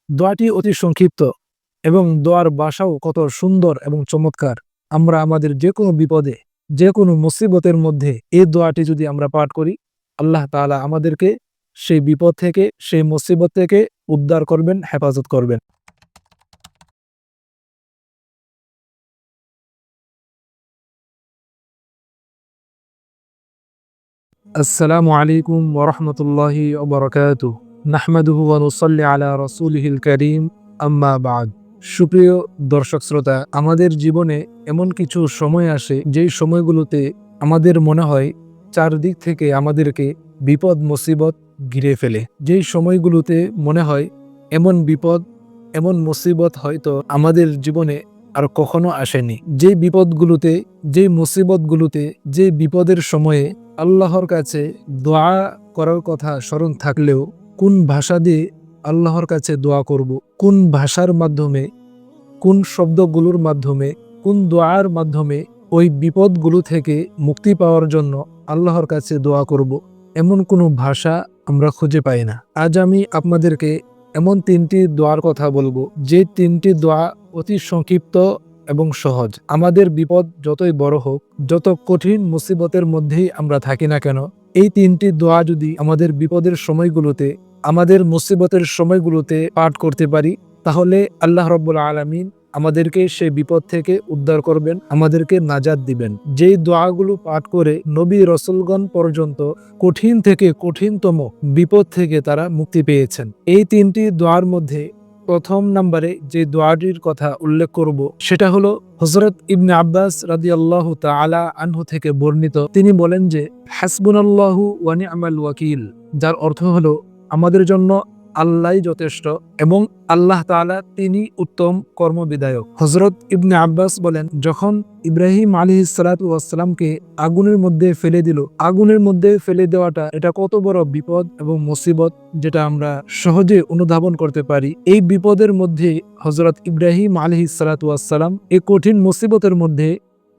দোয়াটি অতি সংক্ষিপ্ত এবং দোয়ার ভাষাও কত সুন্দর এবং চমৎকার। আমরা আমাদের যে কোনো বিপদে, যে কোনো মুসিবতের মধ্যে এই দোয়াটি যদি আমরা পাঠ করি, আল্লাহ তাআলা আমাদেরকে সেই বিপদ থেকে, সেই মুসিবত থেকে উদ্ধার করবেন, হেফাজত করবেন। আসসালামু আলাইকুম ওয়া রাহমাতুল্লাহি ওয়া বারাকাতুহু। নাহমাদুহু ওয়া নুসাল্লি আলা রাসূলিহিল কারীম, আম্মা বা'দ। সুপ্রিয় দর্শক শ্রোতা, আমাদের জীবনে এমন কিছু সময় আসে যেই সময়গুলোতে আমাদের মনে হয় চারদিক থেকে আমাদেরকে বিপদ মুসিবত ঘিরে ফেলে। যেই সময়গুলোতে মনে হয় এমন বিপদ, এমন মুসিবত হয়তো আমাদের জীবনে আর কখনো আসেনি। যেই বিপদগুলোতে, যেই মুসিবতগুলোতে, যে বিপদের সময়ে আল্লাহর কাছে দোয়া করার কথা স্মরণ থাকলেও কোন ভাষা দিয়ে আল্লাহর কাছে দোয়া করব, কোন ভাষার মাধ্যমে, কোন শব্দগুলোর মাধ্যমে, কোন দোয়ার মাধ্যমে ওই বিপদগুলো থেকে মুক্তি পাওয়ার জন্য আল্লাহর কাছে দোয়া করব, এমন কোনো ভাষা আমরা খুঁজে পাই না। আজ আমি আপনাদেরকে এমন তিনটি দোয়ার কথা বলবো, যে তিনটি দোয়া অতি সংক্ষিপ্ত এবং সহজ। আমাদের বিপদ যতই বড় হোক, যত কঠিন মুসিবতের মধ্যেই আমরা থাকি না কেন, এই তিনটি দোয়া যদি আমাদের বিপদের সময়গুলোতে, আমাদের মুসিবতের সময়গুলোতে পাঠ করতে পারি, তাহলে আল্লাহ রাব্বুল আলামিন আমাদেরকে সেই বিপদ থেকে উদ্ধার করবেন, আমাদেরকে নাজাত দিবেন। যেই দোয়াগুলো পাঠ করে নবী রাসূলগণ পর্যন্ত কঠিন থেকে কঠিনতম বিপদ থেকে তারা মুক্তি পেয়েছেন। এই তিনটি দোয়ার মধ্যে প্রথম নম্বরে যে দোয়াটির কথা উল্লেখ করব, সেটা হলো হযরত ইবনে আব্বাস রাদিয়াল্লাহু তাআলা আনহু থেকে বর্ণিত। তিনি বলেন যে, হাসবুনাল্লাহু ওয়া নি'মাল ওয়াকিল, যার অর্থ হলো আমাদের জন্য আল্লাহই যথেষ্ট এবং আল্লাহ তাআলা তিনি উত্তম কর্মবিধায়ক। হযরত ইবনে আব্বাস বলেন, যখন ইব্রাহিম আলাইহিস সালাতু ওয়াস সালামকে আগুনের মধ্যে ফেলে দিল, আগুনের মধ্যে ফেলে দেওয়াটা এটা কত বড় বিপদ এবং মুসিবত, যেটা আমরা সহজে অনুধাবন করতে পারি। এই বিপদের মধ্যে হযরত ইব্রাহিম আলাইহিস সালাতু ওয়াস সালাম এই কঠিন মুসিবতের মধ্যে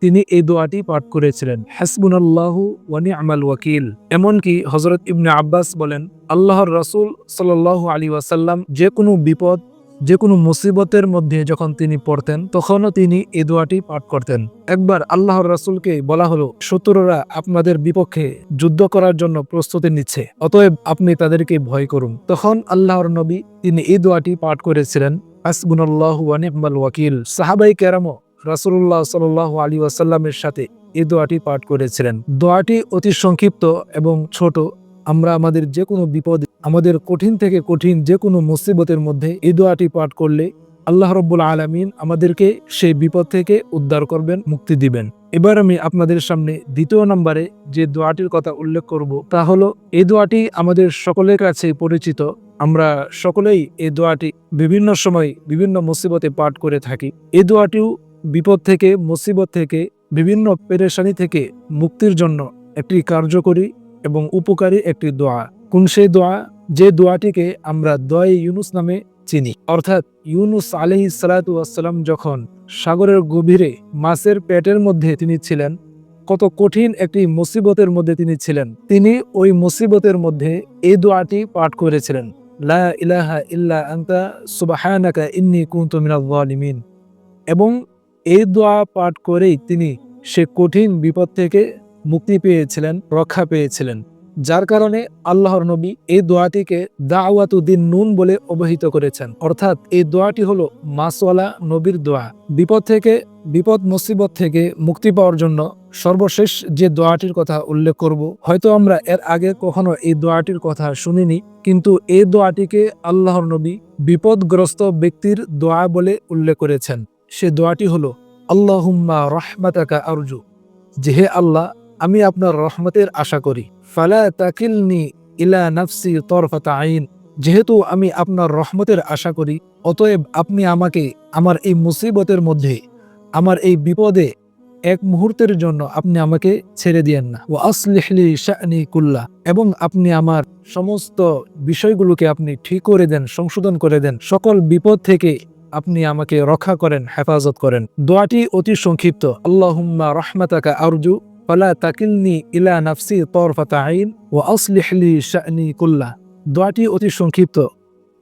তিনি এই দোয়াটি পাঠ করেছিলেন, হাসবুনাল্লাহু ওয়া নি'মাল ওয়াকিল। এমনকি হযরত ইবনে আব্বাস বলেন, আল্লাহর রাসূল সাল্লাল্লাহু আলাইহি ওয়াসাল্লাম যে কোনো বিপদ, যে কোনো মুসিবতের মধ্যে যখন তিনি পড়তেন, তখনও তিনি এই দোয়াটি পাঠ করতেন। একবার আল্লাহর রাসূলকে বলা হলো, শত্রুরা আপনাদের বিপক্ষে যুদ্ধ করার জন্য প্রস্তুতি নিচ্ছে, অতএব আপনি তাদেরকে ভয় করুন। তখন আল্লাহর নবী তিনি এই দোয়াটি পাঠ করেছিলেন, হাসবুনাল্লাহু ওয়া নি'মাল ওয়াকিল। সাহাবায়ে কেরামও রাসূলুল্লাহ সাল্লাল্লাহু আলাইহি ওয়াসাল্লামের সাথে এই দোয়াটি পাঠ করেছিলেন। দোয়াটি অতি সংক্ষিপ্ত এবং ছোট। আমরা আমাদের যে কোনো বিপদ, আমাদের কঠিন থেকে কঠিন যে কোনো মুসিবতের মধ্যে এই দোয়াটি পাঠ করলে আল্লাহ রাব্বুল আলামিন আমাদেরকে সেই বিপদ থেকে উদ্ধার করবেন, মুক্তি দিবেন। এবার আমি আপনাদের সামনে দ্বিতীয় নম্বরে যে দোয়াটির কথা উল্লেখ করব, তা হলো এই দোয়াটি আমাদের সকলের কাছে পরিচিত। আমরা সকলেই এই দোয়াটি বিভিন্ন সময় বিভিন্ন মুসিবতে পাঠ করে থাকি। এই দোয়াটিও বিপদ থেকে, মুসিবত থেকে, বিভিন্ন পেরেশানি থেকে মুক্তির জন্য একটি কার্যকরী এবং উপকারী একটি দোয়া। কোন সেই দোয়া? যে দোয়াটিকে আমরা দোয়ায়ে ইউনুস নামে চিনি। অর্থাৎ ইউনুস আলাইহিস সালাতু ওয়াস সালাম যখন সাগরের গভীরে মাছের পেটের মধ্যে তিনি ছিলেন, কত কঠিন একটি মুসিবতের মধ্যে তিনি ছিলেন, তিনি ওই মুসিবতের মধ্যে এই দোয়াটি পাঠ করেছিলেন, লা ইলাহা ইল্লা আনতা সুবহানাকা ইন্নী কুনতু মিনাজ জালিমিন। এবং এই দোয়া পাঠ করেই তিনি সে কঠিন বিপদ থেকে মুক্তি পেয়েছিলেন, রক্ষা পেয়েছিলেন। যার কারণে আল্লাহর নবী এই দোয়াটিকে দাওয়াতু দিন নুন বলে অভিহিত করেছেন। অর্থাৎ এই দোয়াটি হলো মাসওয়ালা নবীর দোয়া। বিপদ থেকে, বিপদ মুসিবত থেকে মুক্তি পাওয়ার জন্য সর্বশেষ যে দোয়াটির কথা উল্লেখ করব, হয়তো আমরা এর আগে কখনো এই দোয়াটির কথা শুনিনি, কিন্তু এই দোয়াটিকে আল্লাহর নবী বিপদগ্রস্ত ব্যক্তির দোয়া বলে উল্লেখ করেছেন। সে দোয়াটি হলো, আল্লাহুম্মা রাহমাতাকা আরজু, যে হে আল্লাহ, আমি আপনার রহমতের আশা করি। ফালা তাকিলনি ইলা নাফসি তরফাতা আইন, যেহেতু আমি আপনার রহমতের আশা করি, অতএব আপনি আমাকে আমার এই মুসিবতের মধ্যে, আমার এই বিপদে এক মুহূর্তের জন্য আপনি আমাকে ছেড়ে দিয়েন না। ওয়া আসলিহ লি শা'নি কুল্লা, এবং আপনি আমার সমস্ত বিষয়গুলোকে আপনি ঠিক করে দেন, সংশোধন করে দেন। সকল বিপদ থেকে আপনি আমাকে রক্ষা করেন, হেফাজত করেন। দোয়াটি অতি সংক্ষিপ্ত, আল্লাহুম্মা রাহমাতাকা আরজু ফালা তাকিলনি ইলা নাফসি তরফাতা আইন ওয়া আসলিহ লি শা'নি কুল্লা। দোয়াটি অতি সংক্ষিপ্ত,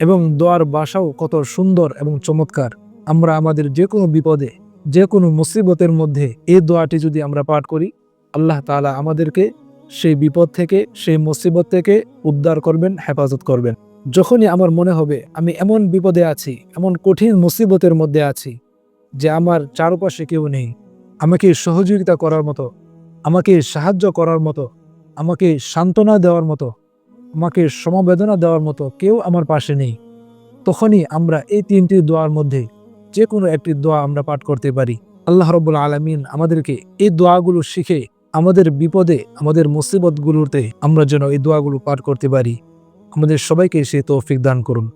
এবং দোয়ার ভাষাও কত সুন্দর এবং চমৎকার। আমরা আমাদের যে কোনো বিপদে, যে কোনো মুসিবতের মধ্যে এই দোয়াটি যদি আমরা পাঠ করি, আল্লাহ তাআলা আমাদেরকে সেই বিপদ থেকে, সেই মুসিবত থেকে উদ্ধার করবেন, হেফাজত করবেন। যখনই আমার মনে হবে আমি এমন বিপদে আছি, এমন কঠিন মুসিবতের মধ্যে আছি যে আমার চারপাশে কেউ নেই, আমাকে সহযোগিতা করার মতো, আমাকে সাহায্য করার মতো, আমাকে সান্ত্বনা দেওয়ার মতো, আমাকে সমবেদনা দেওয়ার মতো কেউ আমার পাশে নেই, তখনই আমরা এই তিনটি দোয়ার মধ্যে যে কোনো একটি দোয়া আমরা পাঠ করতে পারি। আল্লাহ রাব্বুল আলামিন আমাদেরকে এই দোয়াগুলো শিখে আমাদের বিপদে, আমাদের মুসিবতগুলোতে আমরা যেন এই দোয়াগুলো পাঠ করতে পারি। আমাদের সবাইকে সে তৌফিক দান করুন।